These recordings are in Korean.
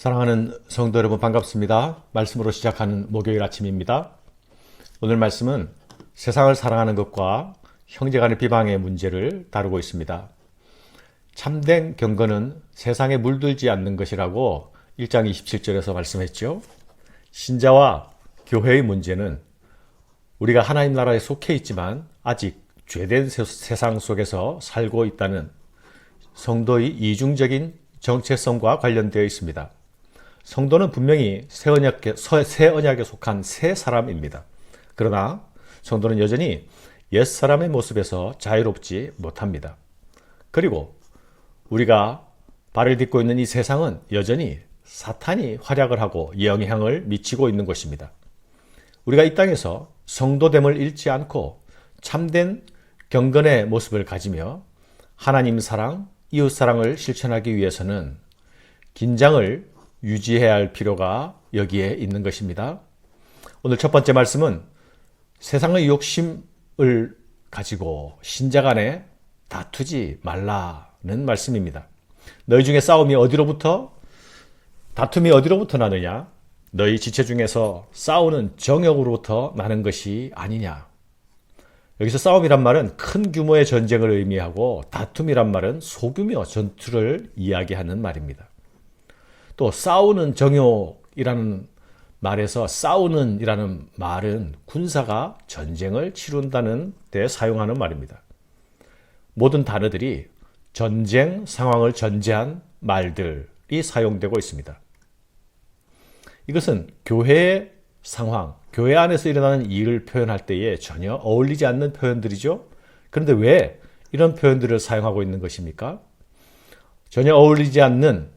사랑하는 성도 여러분 반갑습니다. 말씀으로 시작하는 목요일 아침입니다. 오늘 말씀은 세상을 사랑하는 것과 형제간의 비방의 문제를 다루고 있습니다. 참된 경건은 세상에 물들지 않는 것이라고 1장 27절에서 말씀했죠. 신자와 교회의 문제는 우리가 하나님 나라에 속해 있지만 아직 죄된 세상 속에서 살고 있다는 성도의 이중적인 정체성과 관련되어 있습니다. 성도는 분명히 새 언약에 속한 새 사람입니다. 그러나 성도는 여전히 옛사람의 모습에서 자유롭지 못합니다. 그리고 우리가 발을 딛고 있는 이 세상은 여전히 사탄이 활약을 하고 영향을 미치고 있는 것입니다. 우리가 이 땅에서 성도됨을 잃지 않고 참된 경건의 모습을 가지며 하나님 사랑, 이웃 사랑을 실천하기 위해서는 긴장을 유지해야 할 필요가 여기에 있는 것입니다. 오늘 첫 번째 말씀은 세상의 욕심을 가지고 신자 간에 다투지 말라는 말씀입니다. 너희 중에 다툼이 어디로부터 나느냐? 너희 지체 중에서 싸우는 정욕으로부터 나는 것이 아니냐? 여기서 싸움이란 말은 큰 규모의 전쟁을 의미하고 다툼이란 말은 소규모 전투를 이야기하는 말입니다. 또 싸우는 정욕이라는 말에서 싸우는이라는 말은 군사가 전쟁을 치룬다는 데 사용하는 말입니다. 모든 단어들이 전쟁 상황을 전제한 말들이 사용되고 있습니다. 이것은 교회의 상황, 교회 안에서 일어나는 일을 표현할 때에 전혀 어울리지 않는 표현들이죠. 그런데 왜 이런 표현들을 사용하고 있는 것입니까? 전혀 어울리지 않는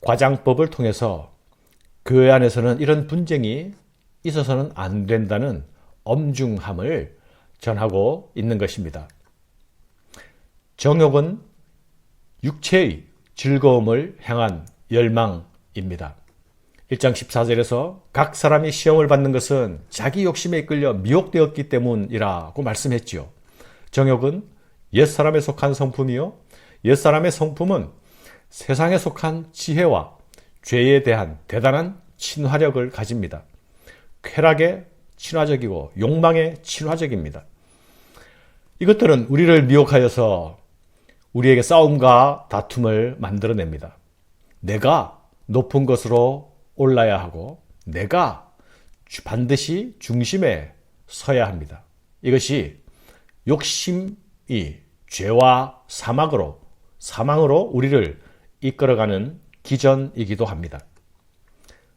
과장법을 통해서 교회 안에서는 이런 분쟁이 있어서는 안 된다는 엄중함을 전하고 있는 것입니다. 정욕은 육체의 즐거움을 향한 열망입니다. 1장 14절에서 각 사람이 시험을 받는 것은 자기 욕심에 이끌려 미혹되었기 때문이라고 말씀했지요. 정욕은 옛사람에 속한 성품이요. 옛사람의 성품은 세상에 속한 지혜와 죄에 대한 대단한 친화력을 가집니다. 쾌락에 친화적이고 욕망에 친화적입니다. 이것들은 우리를 미혹하여서 우리에게 싸움과 다툼을 만들어냅니다. 내가 높은 것으로 올라야 하고 내가 반드시 중심에 서야 합니다. 이것이 욕심이 죄와 사망으로 우리를 이끌어가는 기전이기도 합니다.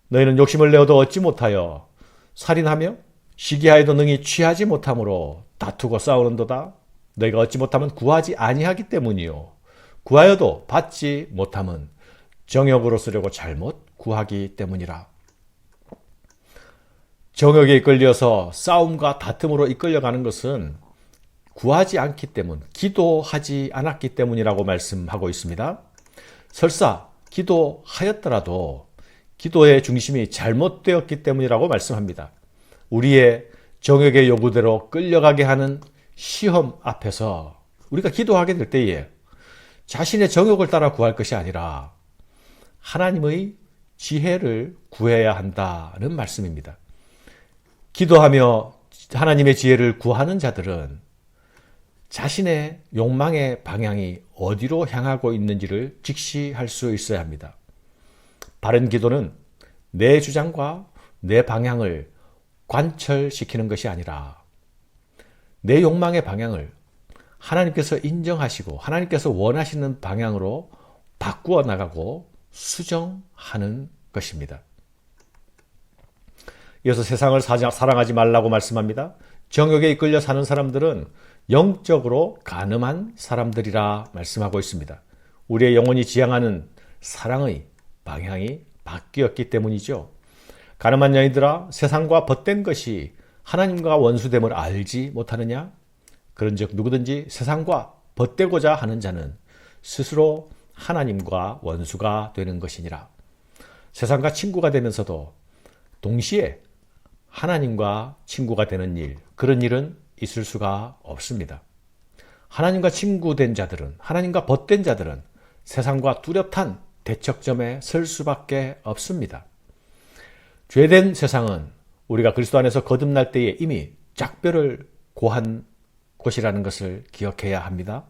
너희는 욕심을 내어도 얻지 못하여 살인하며 시기하여도 능히 취하지 못함으로 다투고 싸우는도다. 너희가 얻지 못하면 구하지 아니하기 때문이요 구하여도 받지 못함은 정욕으로 쓰려고 잘못 구하기 때문이라. 정욕에 이끌려서 싸움과 다툼으로 이끌려가는 것은 구하지 않기 때문, 기도하지 않았기 때문이라고 말씀하고 있습니다. 설사 기도하였더라도 기도의 중심이 잘못되었기 때문이라고 말씀합니다. 우리의 정욕의 요구대로 끌려가게 하는 시험 앞에서 우리가 기도하게 될 때에 자신의 정욕을 따라 구할 것이 아니라 하나님의 지혜를 구해야 한다는 말씀입니다. 기도하며 하나님의 지혜를 구하는 자들은 자신의 욕망의 방향이 어디로 향하고 있는지를 직시할 수 있어야 합니다. 바른 기도는 내 주장과 내 방향을 관철시키는 것이 아니라 내 욕망의 방향을 하나님께서 인정하시고 하나님께서 원하시는 방향으로 바꾸어 나가고 수정하는 것입니다. 이어서 세상을 사랑하지 말라고 말씀합니다. 정욕에 이끌려 사는 사람들은 영적으로 간음한 사람들이라 말씀하고 있습니다. 우리의 영혼이 지향하는 사랑의 방향이 바뀌었기 때문이죠. 간음한 여인들아, 세상과 벗된 것이 하나님과 원수됨을 알지 못하느냐? 그런즉 누구든지 세상과 벗되고자 하는 자는 스스로 하나님과 원수가 되는 것이니라. 세상과 친구가 되면서도 동시에 하나님과 친구가 되는 일, 그런 일은 있을 수가 없습니다. 하나님과 친구된 자들은, 하나님과 벗된 자들은 세상과 뚜렷한 대척점에 설 수밖에 없습니다. 죄된 세상은 우리가 그리스도 안에서 거듭날 때에 이미 작별을 고한 곳이라는 것을 기억해야 합니다.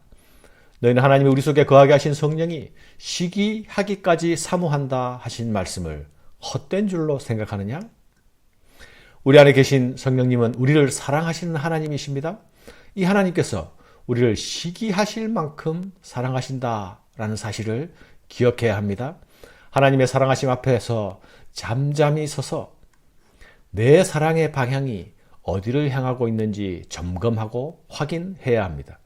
너희는 하나님이 우리 속에 거하게 하신 성령이 시기하기까지 사모한다 하신 말씀을 헛된 줄로 생각하느냐? 우리 안에 계신 성령님은 우리를 사랑하시는 하나님이십니다. 이 하나님께서 우리를 시기하실 만큼 사랑하신다라는 사실을 기억해야 합니다. 하나님의 사랑하심 앞에서 잠잠히 서서 내 사랑의 방향이 어디를 향하고 있는지 점검하고 확인해야 합니다.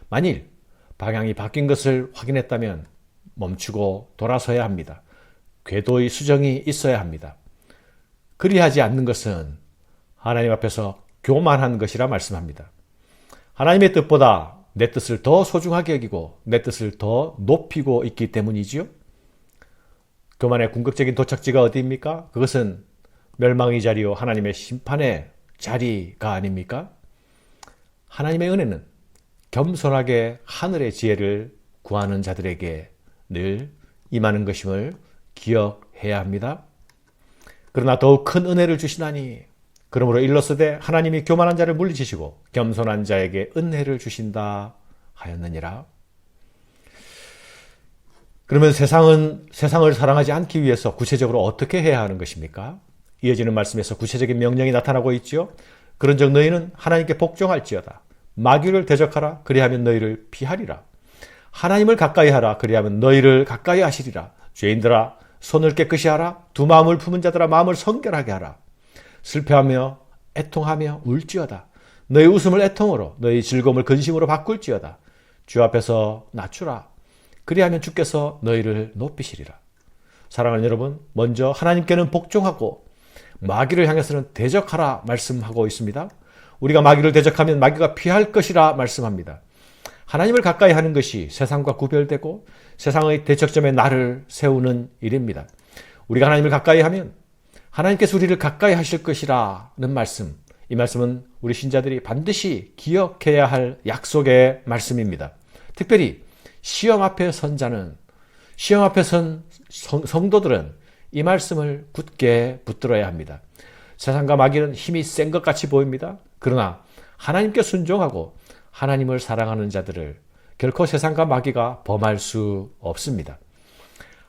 만일 방향이 바뀐 것을 확인했다면 멈추고 돌아서야 합니다. 궤도의 수정이 있어야 합니다. 그리하지 않는 것은 하나님 앞에서 교만한 것이라 말씀합니다. 하나님의 뜻보다 내 뜻을 더 소중하게 여기고 내 뜻을 더 높이고 있기 때문이지요. 교만의 궁극적인 도착지가 어디입니까? 그것은 멸망의 자리요 하나님의 심판의 자리가 아닙니까? 하나님의 은혜는 겸손하게 하늘의 지혜를 구하는 자들에게 늘 임하는 것임을 기억해야 합니다. 그러나 더욱 큰 은혜를 주시나니 그러므로 일러스되 하나님이 교만한 자를 물리치시고 겸손한 자에게 은혜를 주신다 하였느니라. 그러면 세상을 사랑하지 않기 위해서 구체적으로 어떻게 해야 하는 것입니까? 이어지는 말씀에서 구체적인 명령이 나타나고 있지요. 그런즉 너희는 하나님께 복종할지어다. 마귀를 대적하라. 그리하면 너희를 피하리라. 하나님을 가까이 하라. 그리하면 너희를 가까이 하시리라. 죄인들아 손을 깨끗이 하라. 두 마음을 품은 자들아 마음을 성결하게 하라. 슬퍼하며 애통하며 울지어다. 너희 웃음을 애통으로 너희 즐거움을 근심으로 바꿀지어다. 주 앞에서 낮추라. 그리하면 주께서 너희를 높이시리라. 사랑하는 여러분, 먼저 하나님께는 복종하고 마귀를 향해서는 대적하라 말씀하고 있습니다. 우리가 마귀를 대적하면 마귀가 피할 것이라 말씀합니다. 하나님을 가까이 하는 것이 세상과 구별되고 세상의 대척점에 나를 세우는 일입니다. 우리가 하나님을 가까이 하면 하나님께서 우리를 가까이 하실 것이라는 말씀, 이 말씀은 우리 신자들이 반드시 기억해야 할 약속의 말씀입니다. 특별히 시험 앞에 선 자는, 시험 앞에 선 성도들은 이 말씀을 굳게 붙들어야 합니다. 세상과 마귀는 힘이 센 것 같이 보입니다. 그러나 하나님께 순종하고 하나님을 사랑하는 자들을 결코 세상과 마귀가 범할 수 없습니다.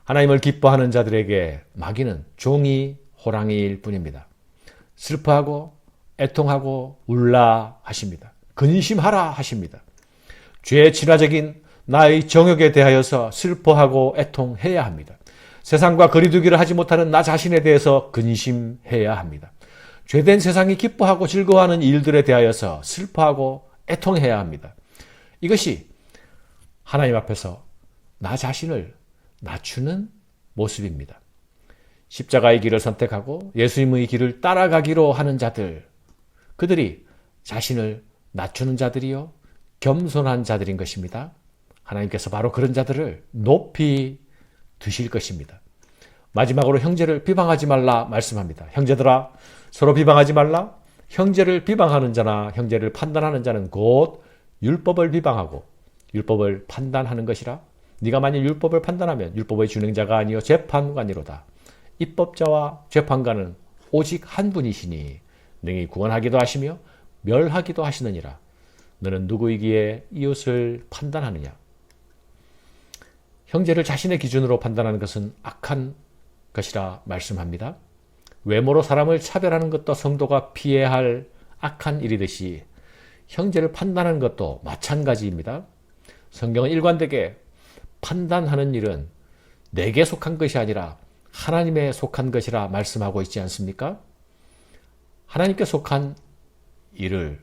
하나님을 기뻐하는 자들에게 마귀는 종이 호랑이일 뿐입니다. 슬퍼하고 애통하고 울라 하십니다. 근심하라 하십니다. 죄의 진화적인 나의 정욕에 대하여서 슬퍼하고 애통해야 합니다. 세상과 거리두기를 하지 못하는 나 자신에 대해서 근심해야 합니다. 죄된 세상이 기뻐하고 즐거워하는 일들에 대하여서 슬퍼하고 애통해야 합니다. 이것이 하나님 앞에서 나 자신을 낮추는 모습입니다. 십자가의 길을 선택하고 예수님의 길을 따라가기로 하는 자들, 그들이 자신을 낮추는 자들이요 겸손한 자들인 것입니다. 하나님께서 바로 그런 자들을 높이 드실 것입니다. 마지막으로 형제를 비방하지 말라 말씀합니다. 형제들아 서로 비방하지 말라. 형제를 비방하는 자나 형제를 판단하는 자는 곧 율법을 비방하고 율법을 판단하는 것이라. 네가 만일 율법을 판단하면 율법의 준행자가 아니요 재판관이로다. 입법자와 재판관은 오직 한 분이시니 능히 구원하기도 하시며 멸하기도 하시느니라. 너는 누구이기에 이웃을 판단하느냐? 형제를 자신의 기준으로 판단하는 것은 악한 것이라 말씀합니다. 외모로 사람을 차별하는 것도 성도가 피해야 할 악한 일이듯이 형제를 판단하는 것도 마찬가지입니다. 성경은 일관되게 판단하는 일은 내게 속한 것이 아니라 하나님에 속한 것이라 말씀하고 있지 않습니까? 하나님께 속한 일을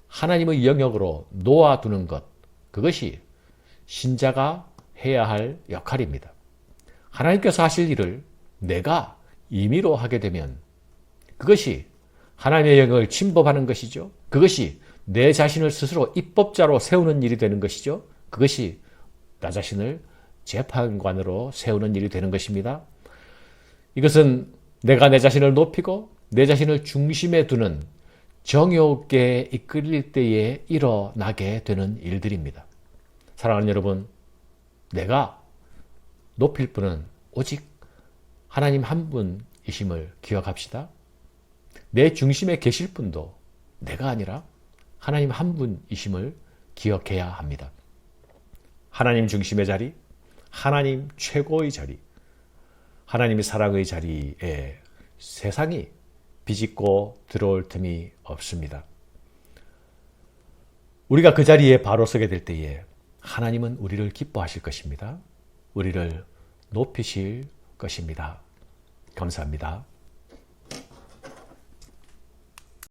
하나님의 영역으로 놓아두는 것, 그것이 신자가 해야 할 역할입니다. 하나님께서 하실 일을 내가 임의로 하게 되면 그것이 하나님의 영역을 침범하는 것이죠. 그것이 내 자신을 스스로 입법자로 세우는 일이 되는 것이죠. 그것이 나 자신을 재판관으로 세우는 일이 되는 것입니다. 이것은 내가 내 자신을 높이고 내 자신을 중심에 두는 정욕에 이끌릴 때에 일어나게 되는 일들입니다. 사랑하는 여러분, 내가 높일 분은 오직 하나님 한 분이심을 기억합시다. 내 중심에 계실 분도 내가 아니라 하나님 한 분이심을 기억해야 합니다. 하나님 중심의 자리, 하나님 최고의 자리, 하나님의 사랑의 자리에 세상이 비집고 들어올 틈이 없습니다. 우리가 그 자리에 바로 서게 될 때에 하나님은 우리를 기뻐하실 것입니다. 우리를 높이실 것입니다. 감사합니다.